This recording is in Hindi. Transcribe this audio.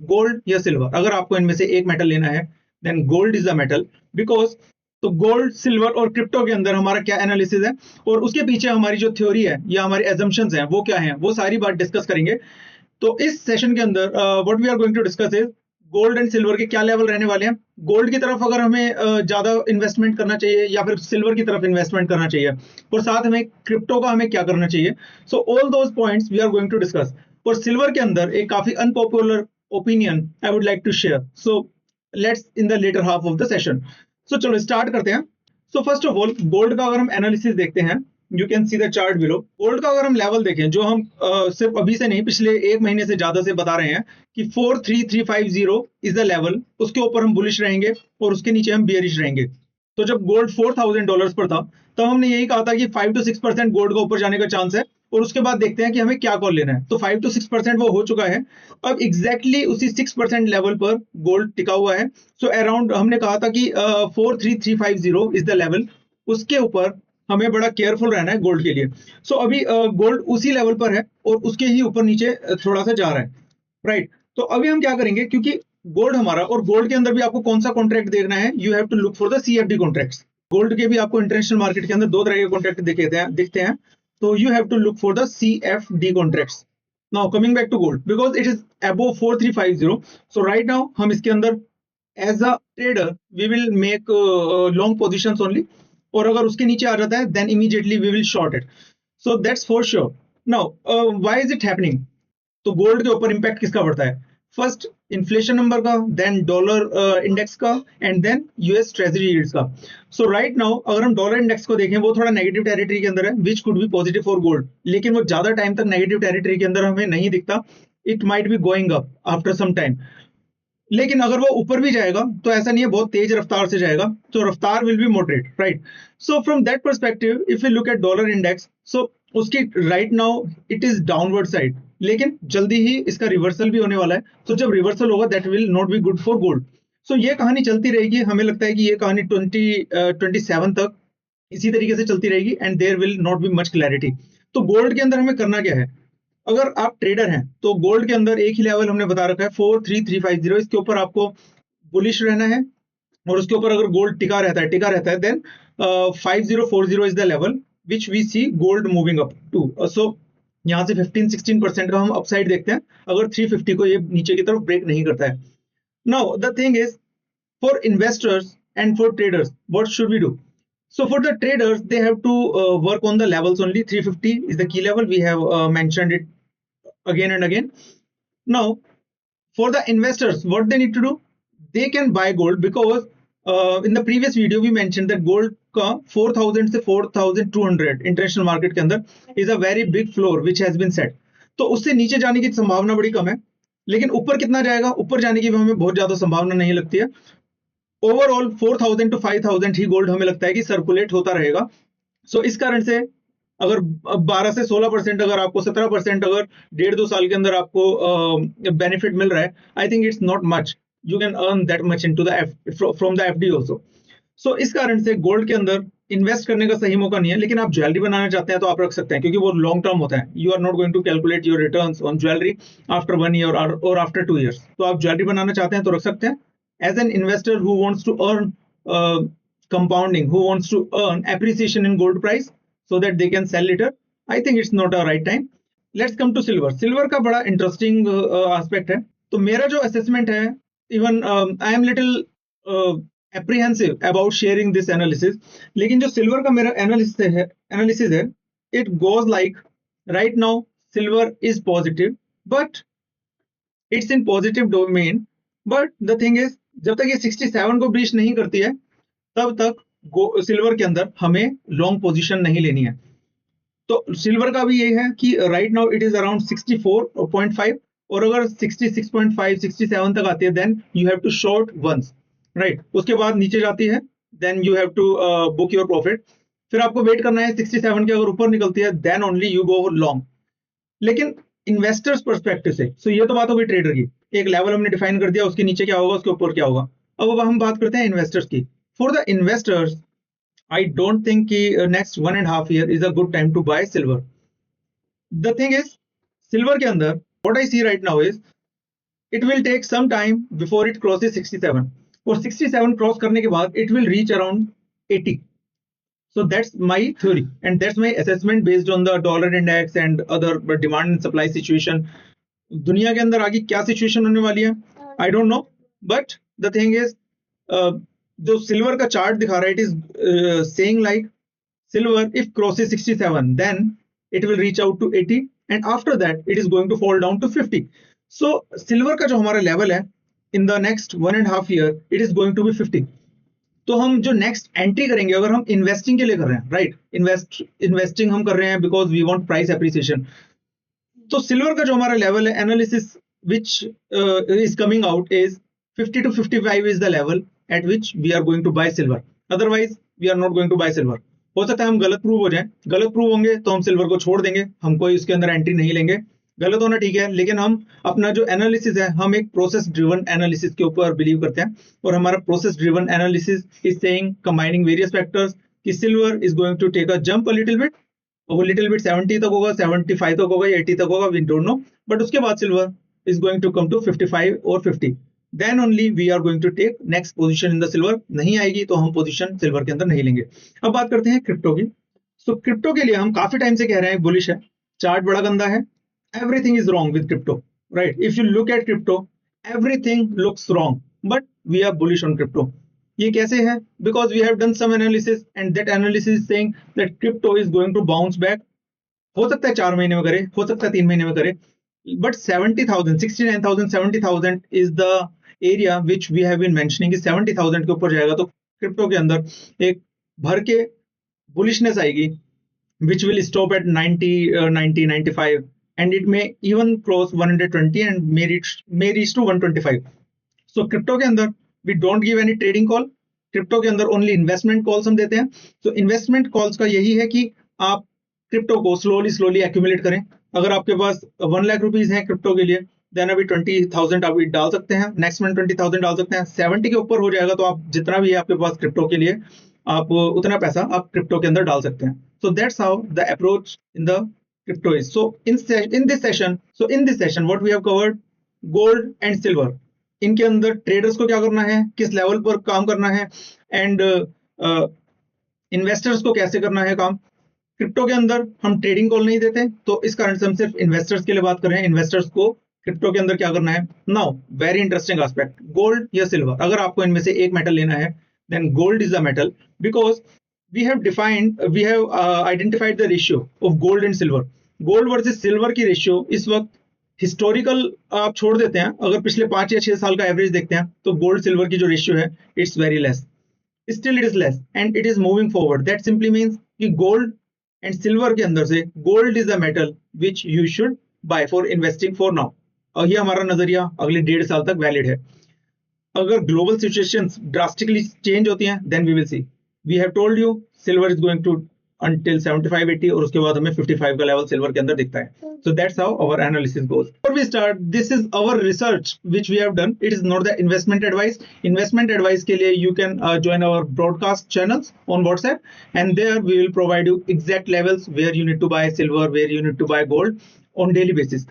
गोल्ड या सिल्वर, अगर आपको इनमें से एक मेटल लेना है then gold is the metal, because तो गोल्ड, सिल्वर और क्रिप्टो के अंदर हमारा क्या एनालिसिस है और उसके पीछे हमारी जो थ्योरी है या हमारी एजम्पशंस हैं वो क्या है, वो सारी बात डिस्कस करेंगे। तो इस सेशन के अंदर what we are going to discuss is gold and silver के क्या लेवल रहने वाले हैं, गोल्ड की तरफ अगर हमें ज्यादा इन्वेस्टमेंट करना चाहिए या फिर सिल्वर की तरफ इन्वेस्टमेंट करना चाहिए, और साथ में क्रिप्टो का हमें क्या करना चाहिए। So all those points we are going to discuss. और सिल्वर के अंदर एक काफी unpopular opinion I would like to share, so let's in the latter half of the session. So चलो स्टार्ट करते हैं। So first of all gold का अगर हम एनालिसिस देखते हैं, you can see the chart below. Gold का अगर हम लेवल देखें, जो हम सिर्फ अभी से नहीं पिछले एक महीने से ज्यादा से बता रहे हैं कि 43350 इज द लेवल, उसके ऊपर हम बुलिश रहेंगे और उसके नीचे हम बियरिश रहेंगे। तो जब गोल्ड $4000 पर था तब हमने यही कहा था कि 5 to 6% गोल्ड का ऊपर जाने का चांस है, और उसके बाद देखते हैं कि हमें क्या कॉल लेना है। तो 5 to 6% वो हो चुका है, अब एग्जैक्टली उसी 6% लेवल पर गोल्ड टिका हुआ है। सो अराउंड हमने कहा था कि 43350 इज द लेवल, उसके ऊपर हमें बड़ा केयरफुल रहना है गोल्ड के लिए। सो अभी गोल्ड उसी लेवल पर है और उसके ही ऊपर नीचे थोड़ा सा जा रहा है, राइट। तो अभी हम क्या करेंगे, क्योंकि गोल्ड हमारा, और गोल्ड के अंदर भी आपको कौन सा कॉन्ट्रैक्ट देखना है, you have to look for the CFD contracts. Gold के भी आपको इंटरनेशनल मार्केट के अंदर दो तरह के कॉन्ट्रैक्ट दिखते हैं, तो you have to look for the CFD contracts. Now coming back to gold, because it is above 4350, so right now हम इसके अंदर as a trader we will make long positions only, और अगर उसके नीचे आ जाता है then immediately we will short it. So that's for sure. Now why is it happening? तो गोल्ड के ऊपर इंपैक्ट किसका पड़ता है? फर्स्ट इन्फ्लेशन नंबर का, देन डॉलर इंडेक्स का, and then US treasury yields का। सो राइट नाउ अगर हम डॉलर इंडेक्स को देखें, वो थोड़ा नेगेटिव टेरिटरी के अंदर है, which could be positive for gold, लेकिन वो ज्यादा टाइम तक नेगेटिव टेरिटरी के अंदर हमें नहीं दिखता। It might be going up after some time, लेकिन अगर वो ऊपर भी जाएगा तो ऐसा नहीं है बहुत तेज रफ्तार से जाएगा, तो रफ्तार will be moderate, right. So from that perspective if you look at dollar index, so उसकी right now it is downward side, लेकिन जल्दी ही इसका रिवर्सल भी होने वाला है। तो जब रिवर्सल होगा that will not be good for gold. So ये कहानी चलती रहेगी, हमें लगता है कि ये कहानी 2027 तक इसी तरीके से चलती रहेगी, and there will not be much clarity. तो गोल्ड के अंदर हमें करना क्या है? अगर आप ट्रेडर हैं तो गोल्ड के अंदर एक ही लेवल हमने बता रखा है 43350, इसके ऊपर आपको बुलिश रहना है, और उसके ऊपर अगर गोल्ड टिका रहता है then 5040 is the level which we see gold moving up to. So यहाँ से 15-16% का हम अपसाइड देखते हैं अगर 350 को ये नीचे की तरफ ब्रेक नहीं करता है। Now the thing is for investors and for traders what should we do? So for the traders, they have to work on the levels only. 350 is the key level. We have mentioned it again and again. Now, for the investors, what they need to do? They can buy gold because in the previous video we mentioned that gold का 4000 से 4200 international market के अंदर is a very big floor which has been set. तो उससे नीचे जाने की संभावना बड़ी कम है, लेकिन ऊपर कितना जाएगा, ऊपर जाने की हमें बहुत ज्यादा संभावना नहीं लगती है। ओवरऑल 4000 to 5000 ही गोल्ड हमें लगता है कि सर्कुलेट होता रहेगा। सो इस कारण से अगर 12 से 16%, अगर आपको 17%, अगर 1.5-2 साल के अंदर आपको बेनिफिट मिल रहा है, I think it's not much, you can earn that much into the from the FD also. So इस कारण से गोल्ड के अंदर इन्वेस्ट करने का सही मौका नहीं है, लेकिन आप ज्वेलरी बनाना चाहते हैं तो आप रख सकते हैं, क्योंकि वो लॉन्ग टर्म होता है। You are not going to calculate your returns on jewellery after 1 year और आफ्टर 2 years। तो आप ज्वेलरी बनाना चाहते हैं तो रख सकते हैं। As an investor who wants to earn compounding, who wants to earn appreciation in gold price so that they can sell later, I think it's not a right time. Let's come to silver. Silver का बड़ा interesting aspect है। तो मेरा जो assessment है, even I am little apprehensive about sharing this analysis, लेकिन जो silver का मेरा analysis है, it goes like right now silver is positive, but it's in positive domain, but the thing is जब तक ये 67 को ब्रीच नहीं करती है तब तक सिल्वर के अंदर हमें लॉन्ग पोजीशन नहीं लेनी है। तो सिल्वर का भी ये है कि right now it is around 64.5, और अगर 66.5 67 तक आती है then you have to short once, right. उसके बाद नीचे जाती है then you have to book your profit. फिर आपको वेट करना है 67 के अगर ऊपर निकलती है then only you go long. लेकिन इन्वेस्टर्स पर्सपेक्टिव से, सो ये तो बात होगी ट्रेडर की, एक लेवल हमने डिफाइन कर दिया, उसके नीचे क्या होगा, उसके ऊपर क्या होगा। अब हम बात करते हैं इन्वेस्टर्स की। For the investors I don't think कि next 1.5 year is a good time to buy silver. The thing is silver के अंदर what I see right now is it will take some time before it crosses 67, और 67 क्रॉस करने के बाद it will reach around 80. So that's my theory and that's my assessment based on the dollar index and other demand and supply situation. दुनिया के अंदर आगे क्या सिचुएशन होने वाली है I don't know, but the thing is जो सिल्वर का चार्ट दिखा रहा है it is saying like silver if crosses 67 then it will reach out to 80 and after that it is going to fall down to 50. So silver का जो हमारा लेवल है in the next 1.5 year it is going to be 50. तो हम जो नेक्स्ट एंट्री करेंगे अगर हम इन्वेस्टिंग के लिए कर रहे हैं, राइट, इन्वेस्टिंग हम कर रहे हैं because we want price appreciation. तो सिल्वर का जो हमारा लेवल है analysis which is coming out is 50 to 55 is the level at which we are going to buy silver. Otherwise we are not going to buy silver. हो सकता है हम गलत प्रूव हो जाए, गलत प्रूव होंगे तो हम सिल्वर को छोड़ देंगे, हम कोई इसके अंदर एंट्री नहीं लेंगे. गलत होना ठीक है, लेकिन हम अपना जो एनालिसिस है हम एक प्रोसेस ड्रिवन एनालिसिस के ऊपर बिलीव करते हैं और हमारा process driven analysis is saying combining various factors कि silver is going to take a jump a little bit, वो लिटिल बिट 70 तक होगा, 75 तक होगा या 80 तक होगा, वी डोंट नो, बट उसके बाद silver is going to come to 55 और 50. Then only we are going to take next position in the silver. नहीं आएगी तो हम पोजीशन सिल्वर के अंदर नहीं लेंगे. अब बात करते हैं क्रिप्टो की. सो क्रिप्टो के लिए हम काफी टाइम से कह रहे हैं बुलिश है, चार्ट बड़ा गंदा है, everything is wrong with crypto, right? If you look at crypto, everything looks wrong, but we are bullish on crypto. ये कैसे है? Because we have done some analysis and that analysis is saying that crypto is going to bounce back. हो सकता है 4 महीने में करे, हो सकता है 3 महीने में करे, but 70,000, 69,000, 70,000 is the area which we have been mentioning कि 70,000 के ऊपर जाएगा तो क्रिप्टो के अंदर एक भर के बुलिशनेस आएगी which will stop at 90, 95 and it may even cross 120 and may reach to 125. So crypto के अंदर we don't give any trading call. Crypto के अंदर ओनली इन्वेस्टमेंट कॉल्स हम देते हैं. तो इन्वेस्टमेंट कॉल्स का यही है कि आप क्रिप्टो को स्लोली एक्यूमुलेट करें. अगर आपके पास 1 लाख रुपीज हैं क्रिप्टो के लिए, देन अभी 20,000 आप डाल सकते हैं, नेक्स्ट मंथ 20,000 डाल सकते हैं. 70 के ऊपर हो जाएगा तो आप जितना भी है आपके पास क्रिप्टो के लिए, आप उतना पैसा आप क्रिप्टो के अंदर डाल सकते हैं. So that's how the approach in the crypto is. So in this session, what we have covered, gold and silver. इनके अंदर ट्रेडर्स को क्या करना है, किस लेवल पर काम करना है, एंड इन्वेस्टर्स को कैसे करना है काम. क्रिप्टो के अंदर हम ट्रेडिंग कॉल नहीं देते, तो इस कारण से हम सिर्फ इन्वेस्टर्स के लिए बात कर रहे हैं. इन्वेस्टर्स को क्रिप्टो के अंदर क्या करना है. Now very interesting aspect, gold या सिल्वर. अगर आपको इनमें से एक मेटल लेना है, then gold is the metal because we have identified the ratio of gold and silver. gold versus silver की रेशियो इस वक्त हिस्टोरिकल आप छोड़ देते हैं, अगर पिछले 5 या 6 साल का एवरेज देखते हैं तो गोल्ड सिल्वर की जो रेशियो है it's very less. Still it is less and it is moving forward. That simply means कि गोल्ड एंड सिल्वर के अंदर से gold is the metal which you should buy for investing for now. और ये हमारा नजरिया अगले 1.5 साल तक वैलिड है. अगर ग्लोबल सिचुएशंस ड्रास्टिकली चेंज होती हैं then we will see. We have told you silver is going to until 75, 80 और उसके बाद हमें 55 का लेवल सिल्वर के अंदर दिखता है. So that's how our analysis goes. Before we start, this is our research which we have done. It is not the investment advice. Investment advice के लिए you can join our broadcast channels on WhatsApp and there we will provide you exact levels where you need to buy silver, where you need to buy gold on daily basis.